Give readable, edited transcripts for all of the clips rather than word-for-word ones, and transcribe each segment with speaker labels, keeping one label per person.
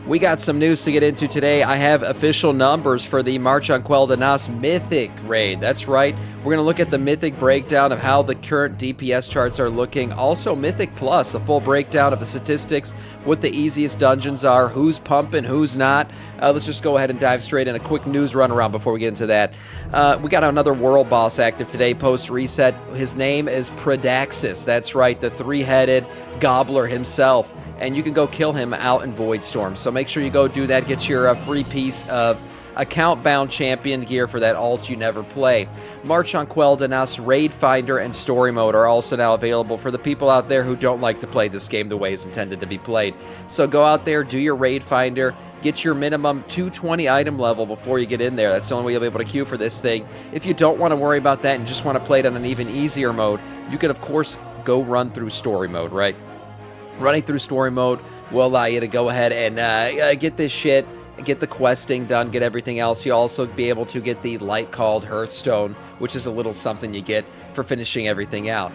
Speaker 1: We got some news to get into today. I have official numbers for the March on Quell de Nas Mythic raid. That's right. We're going to look at the Mythic breakdown of how the current DPS charts are looking. Also, Mythic Plus, a full breakdown of the statistics, what the easiest dungeons are, who's pumping, who's not. Let's just go ahead and dive straight in. A quick news run around before we get into that. We got another world boss active today, post reset. His name is Predaxis. That's right, the three-headed gobbler himself. And you can go kill him out in Voidstorm. So make sure you go do that. Get your free piece of account-bound champion gear for that alt you never play. March on Quell de Nas, Raid Finder, and Story Mode are also now available for the people out there who don't like to play this game the way it's intended to be played. So go out there, do your Raid Finder, get your minimum 220 item level before you get in there. That's the only way you'll be able to queue for this thing. If you don't want to worry about that and just want to play it on an even easier mode, you can, of course, go run through Story Mode, right? Running through Story Mode will allow you to go ahead and get this shit, get the questing done, get everything else. You'll also be able to get the light called Hearthstone, which is a little something you get for finishing everything out.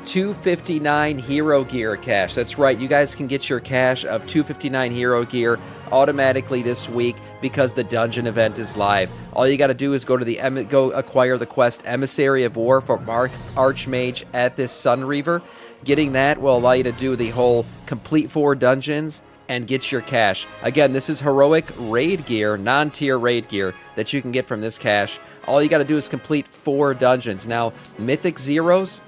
Speaker 1: 259 hero gear cache. That's right, you guys can get your cache of 259 hero gear automatically this week because the dungeon event is live. All you got to do is go acquire the quest Emissary of War for Archmage at this Sunreaver. Getting that will allow you to do the whole complete 4 dungeons and get your cache. Again, this is heroic raid gear, non-tier raid gear that you can get from this cache. All you got to do is complete 4 dungeons. Now, Mythic Zeros,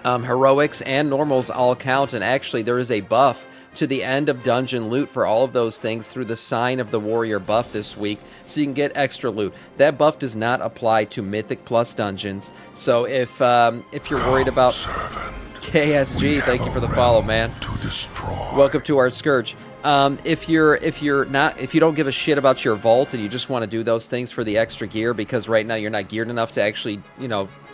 Speaker 1: Heroics, and Normals all count, and actually there is a buff to the end of dungeon loot for all of those things through the Sign of the Warrior buff this week, so you can get extra loot. That buff does not apply to Mythic Plus dungeons, so if you're worried about... KSG, thank you for the follow, man. Welcome to our Scourge. If you don't give a shit about your vault and you just want to do those things for the extra gear because right now you're not geared enough to actually,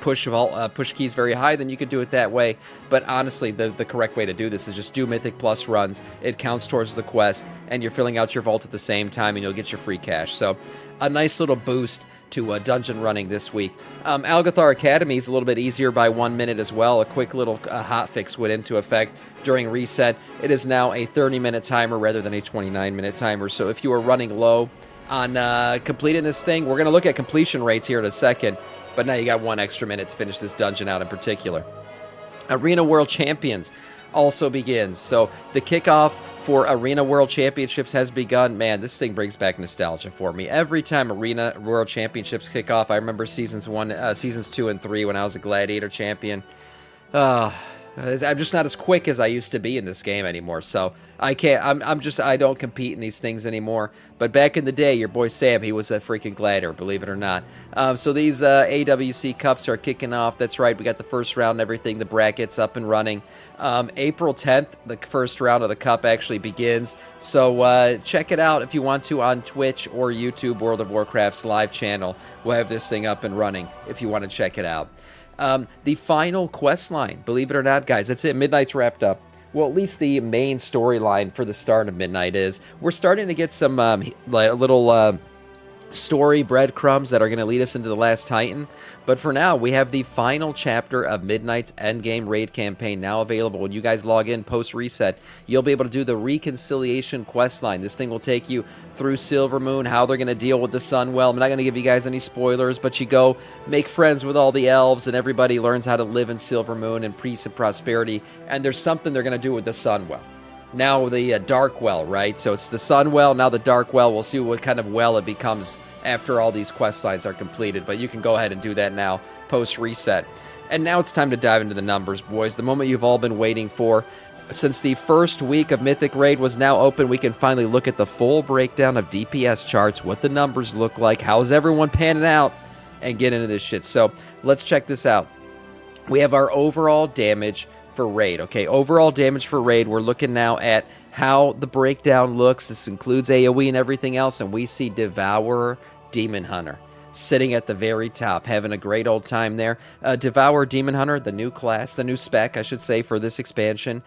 Speaker 1: push keys very high, then you could do it that way. But honestly, the correct way to do this is just do Mythic Plus runs. It counts towards the quest, and you're filling out your vault at the same time, and you'll get your free cash. So, a nice little boost to dungeon running this week. Algathar Academy is a little bit easier by 1 minute as well. A quick little hotfix went into effect during reset. It is now a 30-minute timer rather than a 29-minute timer. So if you are running low on completing this thing, we're going to look at completion rates here in a second. But now you got 1 extra minute to finish this dungeon out in particular. Arena World Champions also begins. So the kickoff for Arena World Championships has begun. Man, this thing brings back nostalgia for me. Every time Arena World Championships kick off, I remember seasons 2 and 3 when I was a Gladiator champion. I'm just not as quick as I used to be in this game anymore, so I can't. I don't compete in these things anymore. But back in the day, your boy Sam, he was a freaking gladiator, believe it or not. So these AWC Cups are kicking off. That's right, we got the first round and everything, the brackets up and running. April 10th, the first round of the Cup actually begins. So check it out if you want to on Twitch or YouTube, World of Warcraft's live channel. We'll have this thing up and running if you want to check it out. The final quest line, believe it or not, guys, that's it. Midnight's wrapped up. Well, at least the main storyline for the start of Midnight is we're starting to get some little story breadcrumbs that are going to lead us into the Last Titan. But for now, we have the final chapter of Midnight's endgame raid campaign now available. When you guys log in post-reset, you'll be able to do the Reconciliation questline. This thing will take you through Silvermoon, how they're going to deal with the Sunwell. I'm not going to give you guys any spoilers, but you go make friends with all the elves, and everybody learns how to live in Silvermoon and peace and prosperity. And there's something they're going to do with the Sunwell. Now the Dark Well, right? So it's the Sunwell, now the Dark Well. We'll see what kind of well it becomes after all these quest lines are completed. But you can go ahead and do that now, post-reset. And now it's time to dive into the numbers, boys. The moment you've all been waiting for. Since the first week of Mythic Raid was now open, we can finally look at the full breakdown of DPS charts, what the numbers look like, how's everyone panning out, and get into this shit. So let's check this out. We have our overall damage for raid. Okay, overall damage for raid, we're looking now at how the breakdown looks. This includes AoE and everything else, and we see Devourer, Demon Hunter sitting at the very top, having a great old time there. Devourer, Demon Hunter, the new class, the new spec, I should say, for this expansion,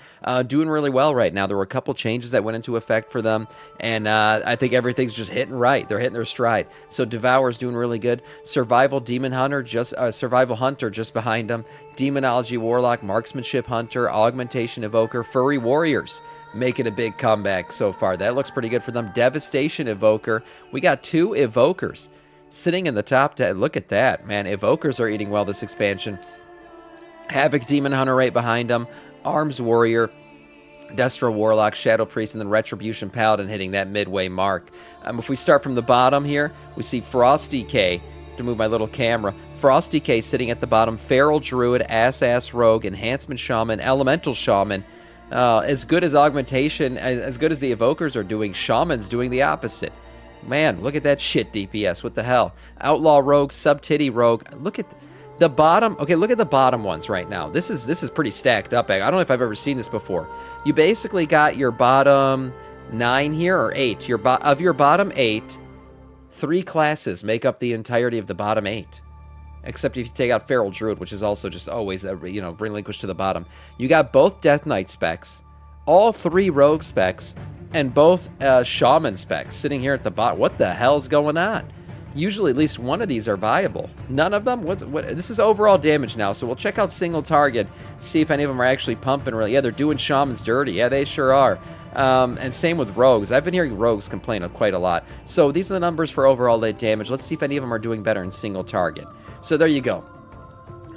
Speaker 1: doing really well right now. There were a couple changes that went into effect for them, and I think everything's just hitting right. They're hitting their stride. So Devourer's doing really good. Survival Hunter just behind them. Demonology Warlock, Marksmanship Hunter, Augmentation Evoker, Furry Warriors making a big comeback so far. That looks pretty good for them. Devastation Evoker. We got 2 Evokers sitting in the top 10. Look at that, man. Evokers are eating well this expansion. Havoc Demon Hunter right behind them. Arms Warrior, Destro Warlock, Shadow Priest, and then Retribution Paladin hitting that midway mark. If we start from the bottom here, we see Frosty K. To move my little camera. Frosty K sitting at the bottom. Feral Druid, Ass Rogue, Enhancement Shaman, Elemental Shaman. As good as Augmentation, as good as the Evokers are doing, Shaman's doing the opposite. Man, look at that shit, DPS. What the hell? Outlaw Rogue, Sub-Titty Rogue. Look at the bottom. Okay, look at the bottom ones right now. This is pretty stacked up. I don't know if I've ever seen this before. You basically got your bottom 9 here, or 8. Of your bottom 8, 3 classes make up the entirety of the bottom 8. Except if you take out Feral Druid, which is also just always, relinquished to the bottom. You got both Death Knight specs, all 3 Rogue specs, and both Shaman specs sitting here at the bottom. What the hell's going on? Usually at least one of these are viable. None of them? This is overall damage now, so we'll check out single target, see if any of them are actually pumping really. Yeah, they're doing Shamans dirty. Yeah, they sure are. And same with Rogues. I've been hearing Rogues complain quite a lot. So these are the numbers for overall late damage. Let's see if any of them are doing better in single target. So there you go.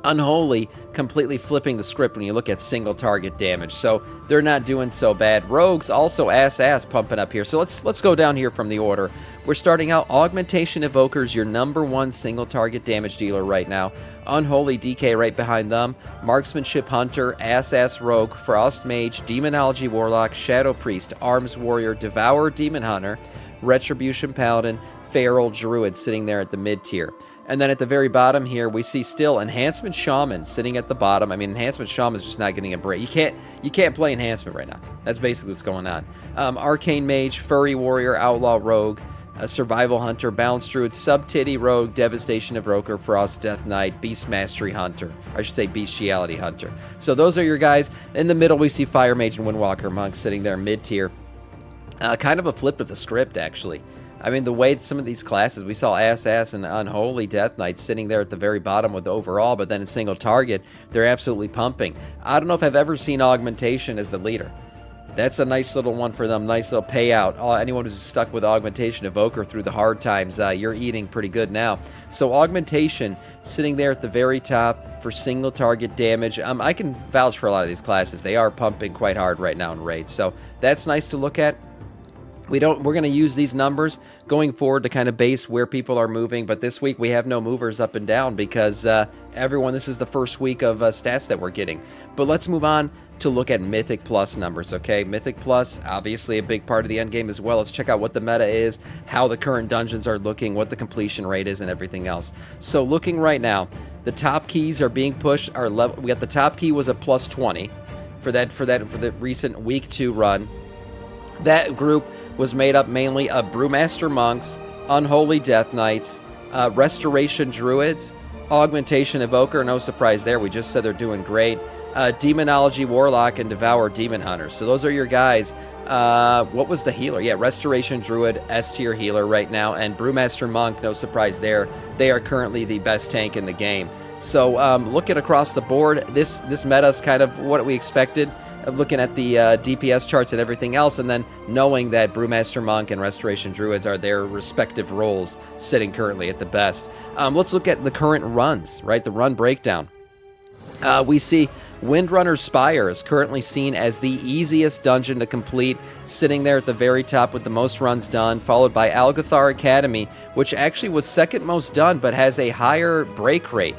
Speaker 1: Unholy completely flipping the script when you look at single target damage. So they're not doing so bad. Rogues also ass pumping up here. So let's go down here from the order. We're starting out Augmentation Evokers, your #1 single target damage dealer right now. Unholy DK right behind them. Marksmanship Hunter, Ass Rogue, Frost Mage, Demonology Warlock, Shadow Priest, Arms Warrior, Devourer Demon Hunter, Retribution Paladin, Feral Druid sitting there at the mid tier. And then at the very bottom here, we see still Enhancement Shaman sitting at the bottom. I mean, Enhancement Shaman is just not getting a break. You can't play Enhancement right now. That's basically what's going on. Arcane Mage, Furry Warrior, Outlaw Rogue, Survival Hunter, Balanced Druid, Sub-Titty Rogue, Devastation Evoker, Frost Death Knight, Beast Mastery Hunter. I should say Bestiality Hunter. So those are your guys. In the middle, we see Fire Mage and Windwalker Monk sitting there mid-tier. Kind of a flip of the script, actually. I mean, the way some of these classes, we saw Ass and Unholy Death Knights sitting there at the very bottom with the overall, but then in single target, they're absolutely pumping. I don't know if I've ever seen Augmentation as the leader. That's a nice little one for them, nice little payout. Anyone who's stuck with Augmentation Evoker through the hard times, you're eating pretty good now. So Augmentation sitting there at the very top for single target damage. I can vouch for a lot of these classes. They are pumping quite hard right now in raids, so that's nice to look at. We're going to use these numbers going forward to kind of base where people are moving, but this week we have no movers up and down because this is the first week of stats that we're getting. But let's move on to look at Mythic Plus numbers, okay? Mythic Plus, obviously a big part of the end game as well. Let's check out what the meta is, how the current dungeons are looking, what the completion rate is, and everything else. So looking right now, the top keys are being pushed. We got the top key was a plus 20 for the recent week 2 run. That group was made up mainly of Brewmaster Monks, Unholy Death Knights, Restoration Druids, Augmentation Evoker, no surprise there, we just said they're doing great, Demonology Warlock, and Devour Demon Hunters. So those are your guys. What was the healer? Yeah, Restoration Druid, S-tier healer right now, and Brewmaster Monk, no surprise there. They are currently the best tank in the game. So looking across the board, this meta is kind of what we expected. Looking at the DPS charts and everything else, and then knowing that Brewmaster Monk and Restoration Druids are their respective roles sitting currently at the best. Let's look at the current runs, right? The run breakdown. We see Windrunner's Spire is currently seen as the easiest dungeon to complete, sitting there at the very top with the most runs done, followed by Algathar Academy, which actually was second most done, but has a higher break rate.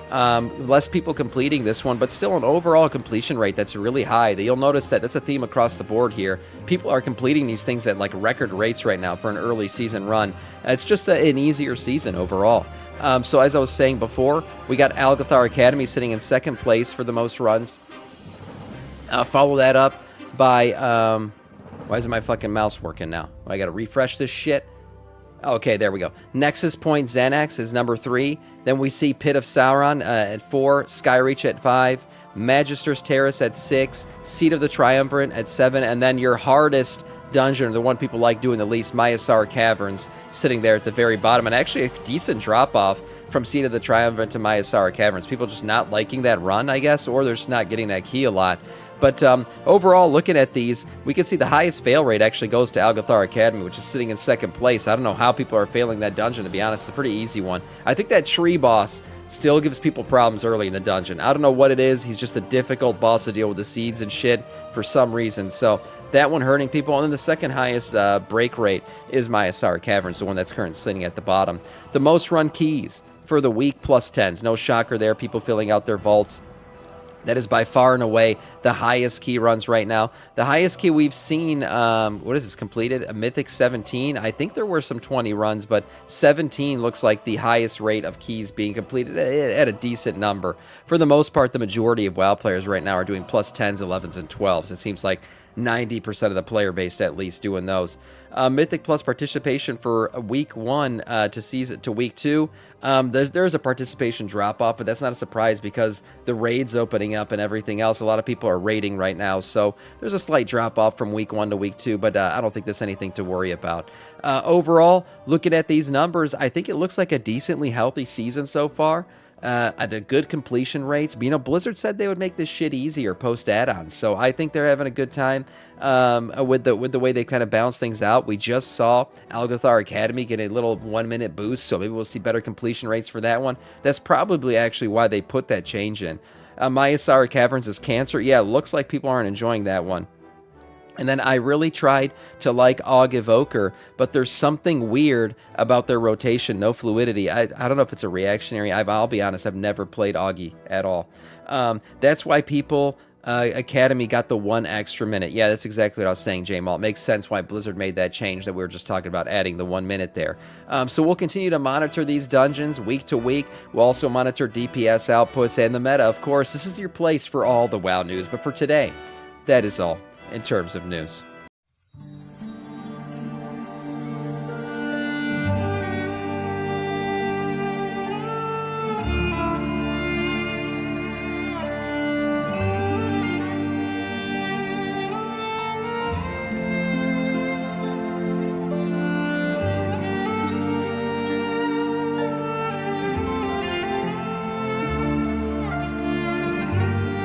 Speaker 1: Less people completing this one, but still an overall completion rate that's really high. You'll notice that that's a theme across the board here. People are completing these things at like record rates right now for an early season run. It's just an easier season overall. So as I was saying before, we got Algathar Academy sitting in second place for the most runs. Follow that up by, why isn't my fucking mouse working now? I gotta refresh this shit. Okay, there we go. Nexus Point Xanax is number 3. Then we see Pit of Sauron at 4, Skyreach at 5, Magister's Terrace at 6, Seat of the Triumvirate at 7, and then your hardest dungeon, the one people like doing the least, Myasar Caverns, sitting there at the very bottom, and actually a decent drop-off from Seat of the Triumvirate to Myasar Caverns. People just not liking that run, I guess, or they're just not getting that key a lot. But overall, looking at these, we can see the highest fail rate actually goes to Algathar Academy, which is sitting in second place. I don't know how people are failing that dungeon, to be honest. It's a pretty easy one. I think that tree boss still gives people problems early in the dungeon. I don't know what it is. He's just a difficult boss to deal with the seeds and shit for some reason. So that one hurting people. And then the second highest break rate is Myasara Caverns, the one that's currently sitting at the bottom. The most run keys for the week, +10s. No shocker there. People filling out their vaults. That is by far and away the highest key runs right now. The highest key we've seen, what is this, completed? A Mythic 17. I think there were some 20 runs, but 17 looks like the highest rate of keys being completed at a decent number. For the most part, the majority of WoW players right now are doing +10s, 11s, and 12s. It seems like 90% of the player base at least doing those. Mythic Plus participation for week 1 to week 2. There's a participation drop off, but that's not a surprise because the raid's opening up and everything else. A lot of people are raiding right now, so there's a slight drop off from week 1 to week 2, but I don't think that's anything to worry about. Overall, looking at these numbers, I think it looks like a decently healthy season so far. The good completion rates. You know, Blizzard said they would make this shit easier post add-ons, so I think they're having a good time with the way they kind of balance things out. We just saw Algathar Academy get a little 1-minute boost, so maybe we'll see better completion rates for that one. That's probably actually why they put that change in. Myasara Caverns is cancer. Yeah, it looks like people aren't enjoying that one. And then I really tried to like Aug Evoker, but there's something weird about their rotation, no fluidity. I don't know if it's a reactionary. I'll be honest, I've never played Augie at all. That's why people, Academy got the 1 extra minute. Yeah, that's exactly what I was saying, J-Mal. It makes sense why Blizzard made that change that we were just talking about, adding the 1 minute there. So we'll continue to monitor these dungeons week to week. We'll also monitor DPS outputs and the meta. Of course, this is your place for all the WoW news, but for today, that is all in terms of news.